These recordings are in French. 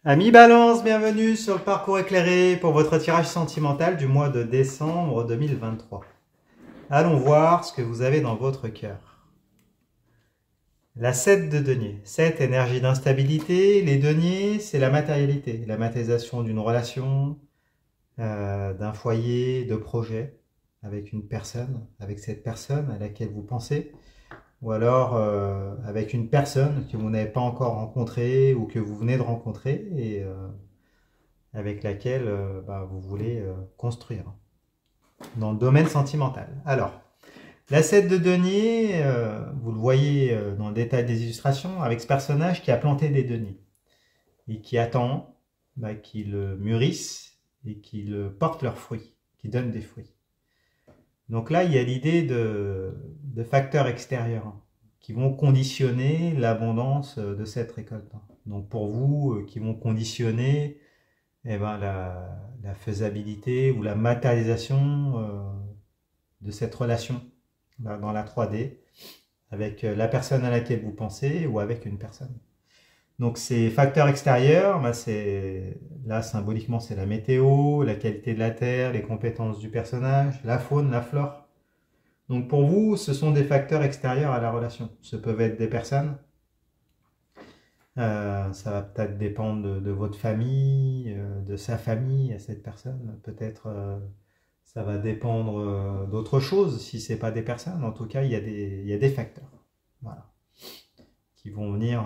Amis Balance, bienvenue sur le parcours éclairé pour votre tirage sentimental du mois de décembre 2023. Allons voir ce que vous avez dans votre cœur. La 7 de denier. 7, énergie d'instabilité. Les deniers, c'est la matérialité, la matérialisation d'une relation, d'un foyer, de projet avec une personne, avec cette personne à laquelle vous pensez, ou alors avec une personne que vous n'avez pas encore rencontrée ou que vous venez de rencontrer et avec laquelle vous voulez construire dans le domaine sentimental. Alors, la 7 de denier, vous le voyez dans le détail des illustrations, avec ce personnage qui a planté des deniers et qui attend qu'ils mûrissent et qu'ils portent leurs fruits, qu'ils donnent des fruits. Donc là, il y a l'idée de facteurs extérieurs qui vont conditionner l'abondance de cette récolte. Donc pour vous, qui vont conditionner la faisabilité ou la matérialisation de cette relation là, dans la 3D avec la personne à laquelle vous pensez ou avec une personne. Donc ces facteurs extérieurs, là symboliquement c'est la météo, la qualité de la terre, les compétences du personnage, la faune, la flore. Donc pour vous, ce sont des facteurs extérieurs à la relation. Ce peuvent être des personnes, ça va peut-être dépendre de votre famille, de sa famille à cette personne. Peut-être ça va dépendre d'autres choses si ce n'est pas des personnes. En tout cas, il y a des facteurs, voilà, qui vont venir,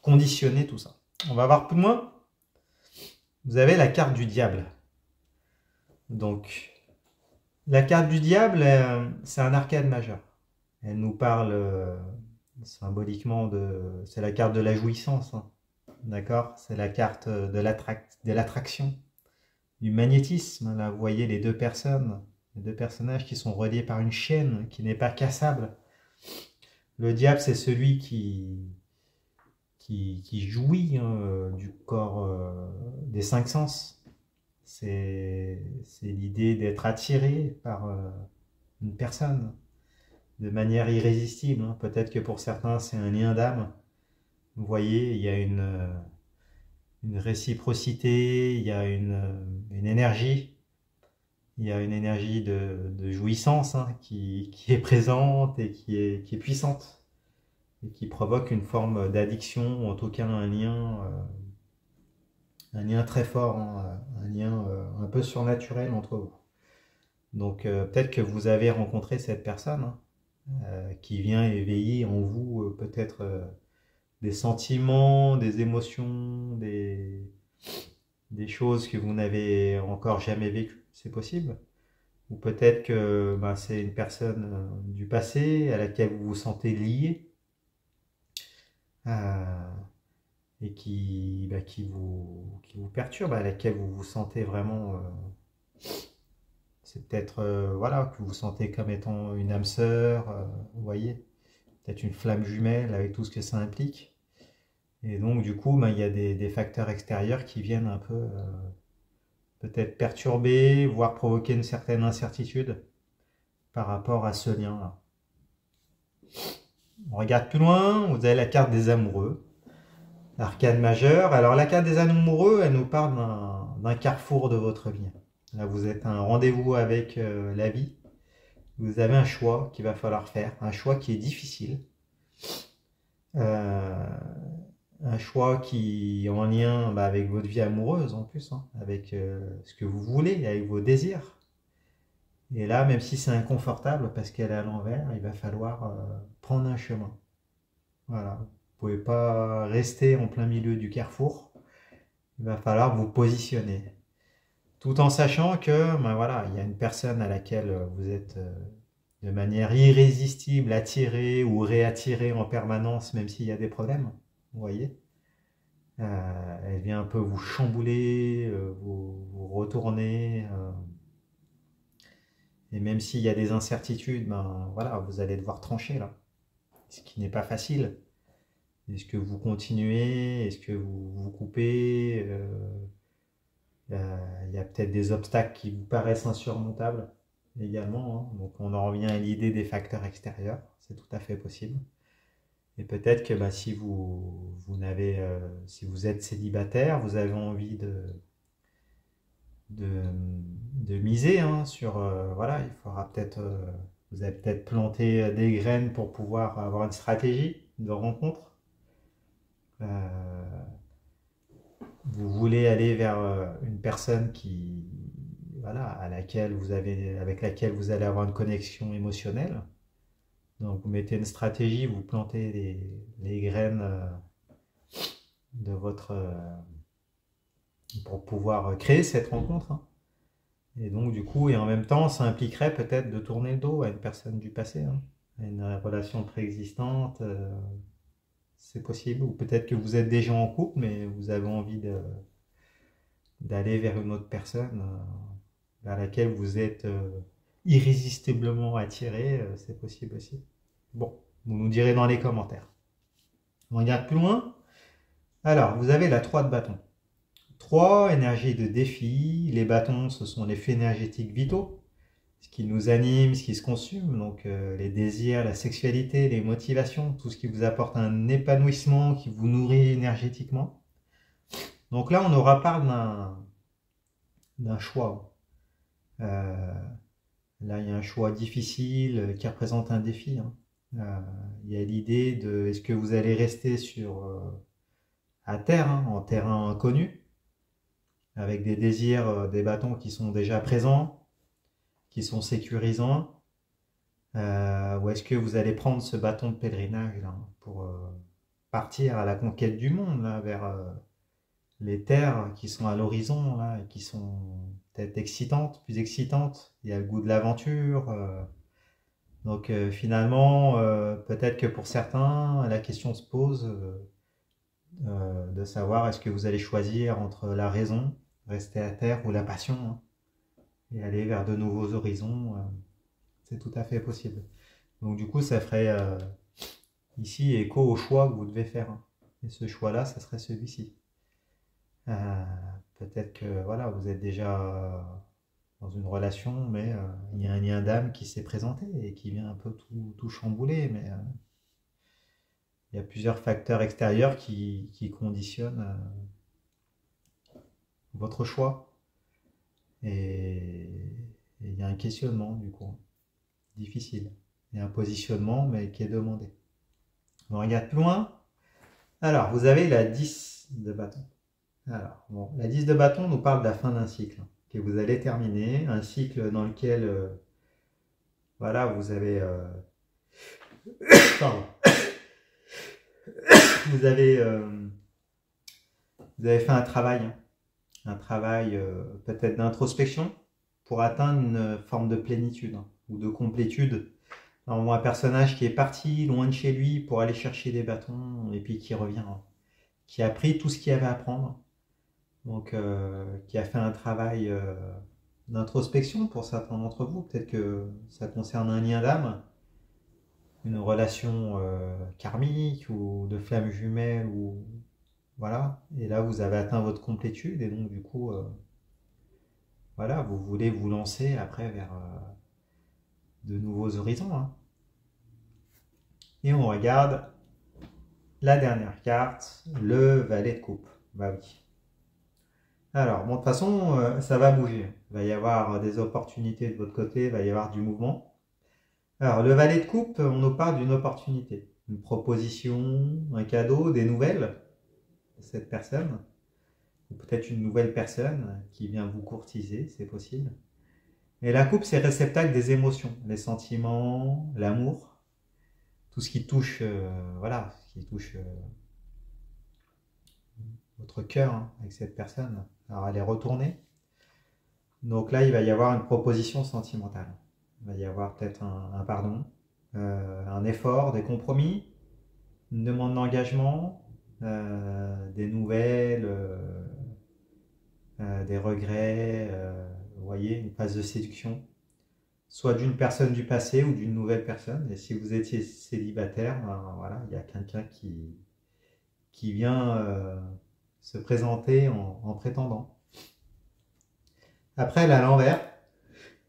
conditionner tout ça. On va voir plus loin. Vous avez la carte du diable. Donc, la carte du diable, c'est un arcade majeur. Elle nous parle symboliquement c'est la carte de la jouissance, hein. D'accord? C'est la carte de l'attraction, du magnétisme. Là, vous voyez les deux personnages qui sont reliés par une chaîne qui n'est pas cassable. Le diable, c'est celui qui jouit du corps, des cinq sens. C'est l'idée d'être attiré par une personne de manière irrésistible, hein. Peut-être que pour certains, c'est un lien d'âme. Vous voyez, il y a une réciprocité, il y a une énergie. Il y a une énergie de jouissance, hein, qui est présente et qui est puissante. Et qui provoque une forme d'addiction, ou en tout cas un lien très fort, hein, un lien un peu surnaturel entre vous. Donc peut-être que vous avez rencontré cette personne, hein, qui vient éveiller en vous peut-être des sentiments, des émotions, des choses que vous n'avez encore jamais vécues, c'est possible. Ou peut-être que c'est une personne du passé à laquelle vous vous sentez lié et qui vous perturbe, à laquelle vous vous sentez vraiment... c'est peut-être voilà, que vous sentez comme étant une âme sœur, vous voyez, peut-être une flamme jumelle avec tout ce que ça implique. Et donc du coup, il y a des facteurs extérieurs qui viennent un peu peut-être perturber, voire provoquer une certaine incertitude par rapport à ce lien-là. On regarde plus loin, vous avez la carte des amoureux, l'arcane majeure. Alors la carte des amoureux, elle nous parle d'un carrefour de votre vie. Là, vous êtes à un rendez-vous avec la vie. Vous avez un choix qu'il va falloir faire, un choix qui est difficile. Un choix qui est en lien avec votre vie amoureuse en plus, hein, avec ce que vous voulez, avec vos désirs. Et là, même si c'est inconfortable parce qu'elle est à l'envers, il va falloir prendre un chemin. Voilà. Vous ne pouvez pas rester en plein milieu du carrefour. Il va falloir vous positionner. Tout en sachant que, voilà, il y a une personne à laquelle vous êtes de manière irrésistible attiré ou réattiré en permanence, même s'il y a des problèmes. Vous voyez, elle vient un peu vous chambouler, vous retourner. Et même s'il y a des incertitudes, voilà, vous allez devoir trancher là. Ce qui n'est pas facile. Est-ce que vous continuez? Est-ce que vous coupez? Il y a peut-être des obstacles qui vous paraissent insurmontables également, hein. Donc on en revient à l'idée des facteurs extérieurs. C'est tout à fait possible. Et peut-être que si si vous êtes célibataire, vous avez envie de miser sur, voilà, il faudra peut-être, vous avez peut-être planté des graines pour pouvoir avoir une stratégie de rencontre. Vous voulez aller vers une personne voilà, avec laquelle vous allez avoir une connexion émotionnelle. Donc vous mettez une stratégie, vous plantez les graines de pour pouvoir créer cette rencontre. Hein. Et donc du coup, et en même temps, ça impliquerait peut-être de tourner le dos à une personne du passé, hein, à une relation préexistante. C'est possible. Ou peut-être que vous êtes déjà en couple, mais vous avez envie d'aller vers une autre personne vers laquelle vous êtes irrésistiblement attiré. C'est possible aussi. Bon, vous nous direz dans les commentaires. On regarde plus loin. Alors, vous avez la 3 de bâton. 3, énergie de défi. Les bâtons, ce sont les faits énergétiques vitaux. Ce qui nous anime, ce qui se consume. Donc, les désirs, la sexualité, les motivations, tout ce qui vous apporte un épanouissement, qui vous nourrit énergétiquement. Donc là, on aura part d'un choix. Là, il y a un choix difficile qui représente un défi. Hein. Il y a l'idée de est-ce que vous allez rester à terre, hein, en terrain inconnu, avec des désirs, des bâtons qui sont déjà présents, qui sont sécurisants, ou est-ce que vous allez prendre ce bâton de pèlerinage là, pour partir à la conquête du monde, là, vers les terres qui sont à l'horizon, là, et qui sont peut-être excitantes, plus excitantes. Il y a le goût de l'aventure. Donc finalement, peut-être que pour certains, la question se pose de savoir est-ce que vous allez choisir entre la raison, rester à terre, ou la passion, hein, et aller vers de nouveaux horizons. C'est tout à fait possible. Donc du coup, ça ferait ici écho au choix que vous devez faire. Hein. Et ce choix-là, ça serait celui-ci. Peut-être que voilà, vous êtes déjà dans une relation, mais il y a un lien d'âme qui s'est présenté et qui vient un peu tout chambouler, mais il y a plusieurs facteurs extérieurs qui conditionnent votre choix. Et il y a un questionnement, du coup, difficile. Il y a un positionnement, mais qui est demandé. On regarde plus loin. Alors, vous avez la 10 de bâton. Alors, bon, la 10 de bâton nous parle de la fin d'un cycle que vous allez terminer, un cycle dans lequel, voilà, pardon, vous avez, vous avez fait un travail, hein, un travail peut-être d'introspection pour atteindre une forme de plénitude, hein, ou de complétude. On voit un personnage qui est parti loin de chez lui pour aller chercher des bâtons et puis qui revient, hein, qui a appris tout ce qu'il y avait à apprendre. Donc, qui a fait un travail d'introspection pour certains d'entre vous. Peut-être que ça concerne un lien d'âme, une relation karmique ou de flamme jumelle, ou voilà. Et là, vous avez atteint votre complétude et donc du coup, voilà, vous voulez vous lancer après vers de nouveaux horizons. Hein. Et on regarde la dernière carte, le valet de coupe. Bah oui. Alors, bon, de toute façon, ça va bouger. Il va y avoir des opportunités de votre côté, il va y avoir du mouvement. Alors, le valet de coupe, on nous parle d'une opportunité, une proposition, un cadeau, des nouvelles de cette personne, ou peut-être une nouvelle personne qui vient vous courtiser, c'est possible. Et la coupe, c'est réceptacle des émotions, les sentiments, l'amour, tout ce qui touche, voilà, ce qui touche votre cœur, hein, avec cette personne. Alors, elle est retournée. Donc là, il va y avoir une proposition sentimentale. Il va y avoir peut-être un pardon, un effort, des compromis, une demande d'engagement, des nouvelles, des regrets, vous voyez, une phase de séduction, soit d'une personne du passé ou d'une nouvelle personne. Et si vous étiez célibataire, ben, voilà, il y a quelqu'un qui vient se présenter en prétendant. Après, elle est à l'envers.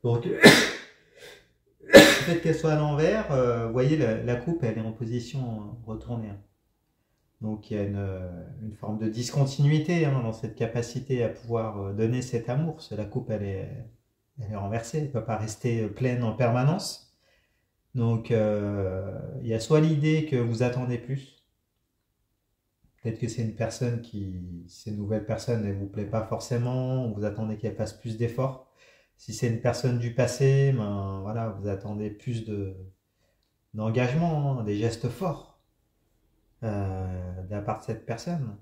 Donc, fait qu'elle soit à l'envers, vous voyez, la coupe, elle est en position retournée, hein. Donc il y a une forme de discontinuité, hein, dans cette capacité à pouvoir donner cet amour. Parce que la coupe, elle est renversée, elle ne peut pas rester pleine en permanence. Donc il y a soit l'idée que vous attendez plus. Peut-être que c'est une personne ces nouvelles personnes, ne vous plaît pas forcément, ou vous attendez qu'elle fasse plus d'efforts. Si c'est une personne du passé, ben voilà, vous attendez plus d'engagement, hein, des gestes forts de la part de cette personne.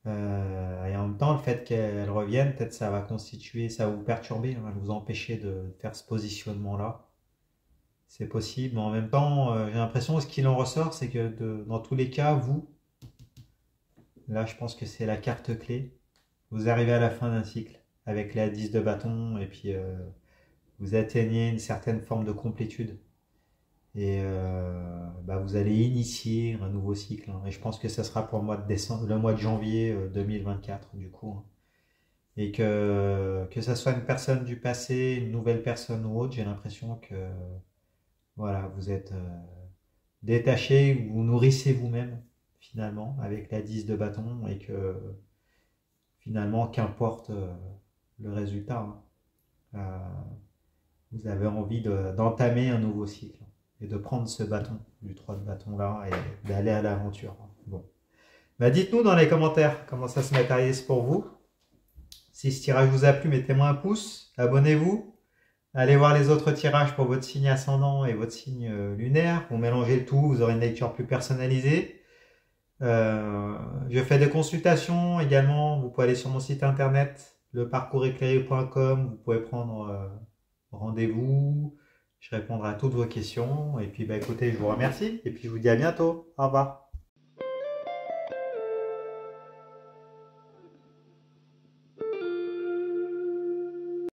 Et en même temps, le fait qu'elle revienne, peut-être ça va constituer, ça va vous perturber, hein, vous empêcher de faire ce positionnement-là. C'est possible, mais en même temps, j'ai l'impression que ce qu'il en ressort, c'est que dans tous les cas, là je pense que c'est la carte clé, vous arrivez à la fin d'un cycle avec la 10 de bâton, et puis vous atteignez une certaine forme de complétude. Et vous allez initier un nouveau cycle, hein. Et je pense que ça sera pour le mois de décembre, le mois de janvier 2024 du coup, hein. Et que ça soit une personne du passé, une nouvelle personne ou autre, j'ai l'impression que voilà, vous êtes détaché, vous nourrissez vous-même finalement avec la 10 de bâton, et que finalement qu'importe le résultat, hein. Vous avez envie d'entamer un nouveau cycle et de prendre ce bâton, du 3 de bâton là, et d'aller à l'aventure. Bon. Dites-nous dans les commentaires comment ça se matérialise pour vous. Si ce tirage vous a plu, mettez-moi un pouce, abonnez-vous, allez voir les autres tirages pour votre signe ascendant et votre signe lunaire. Vous mélangez le tout, vous aurez une lecture plus personnalisée. Je fais des consultations également, vous pouvez aller sur mon site internet, leparcourseclairé.com, vous pouvez prendre rendez-vous, je répondrai à toutes vos questions. Et puis écoutez, je vous remercie et puis je vous dis à bientôt. Au revoir.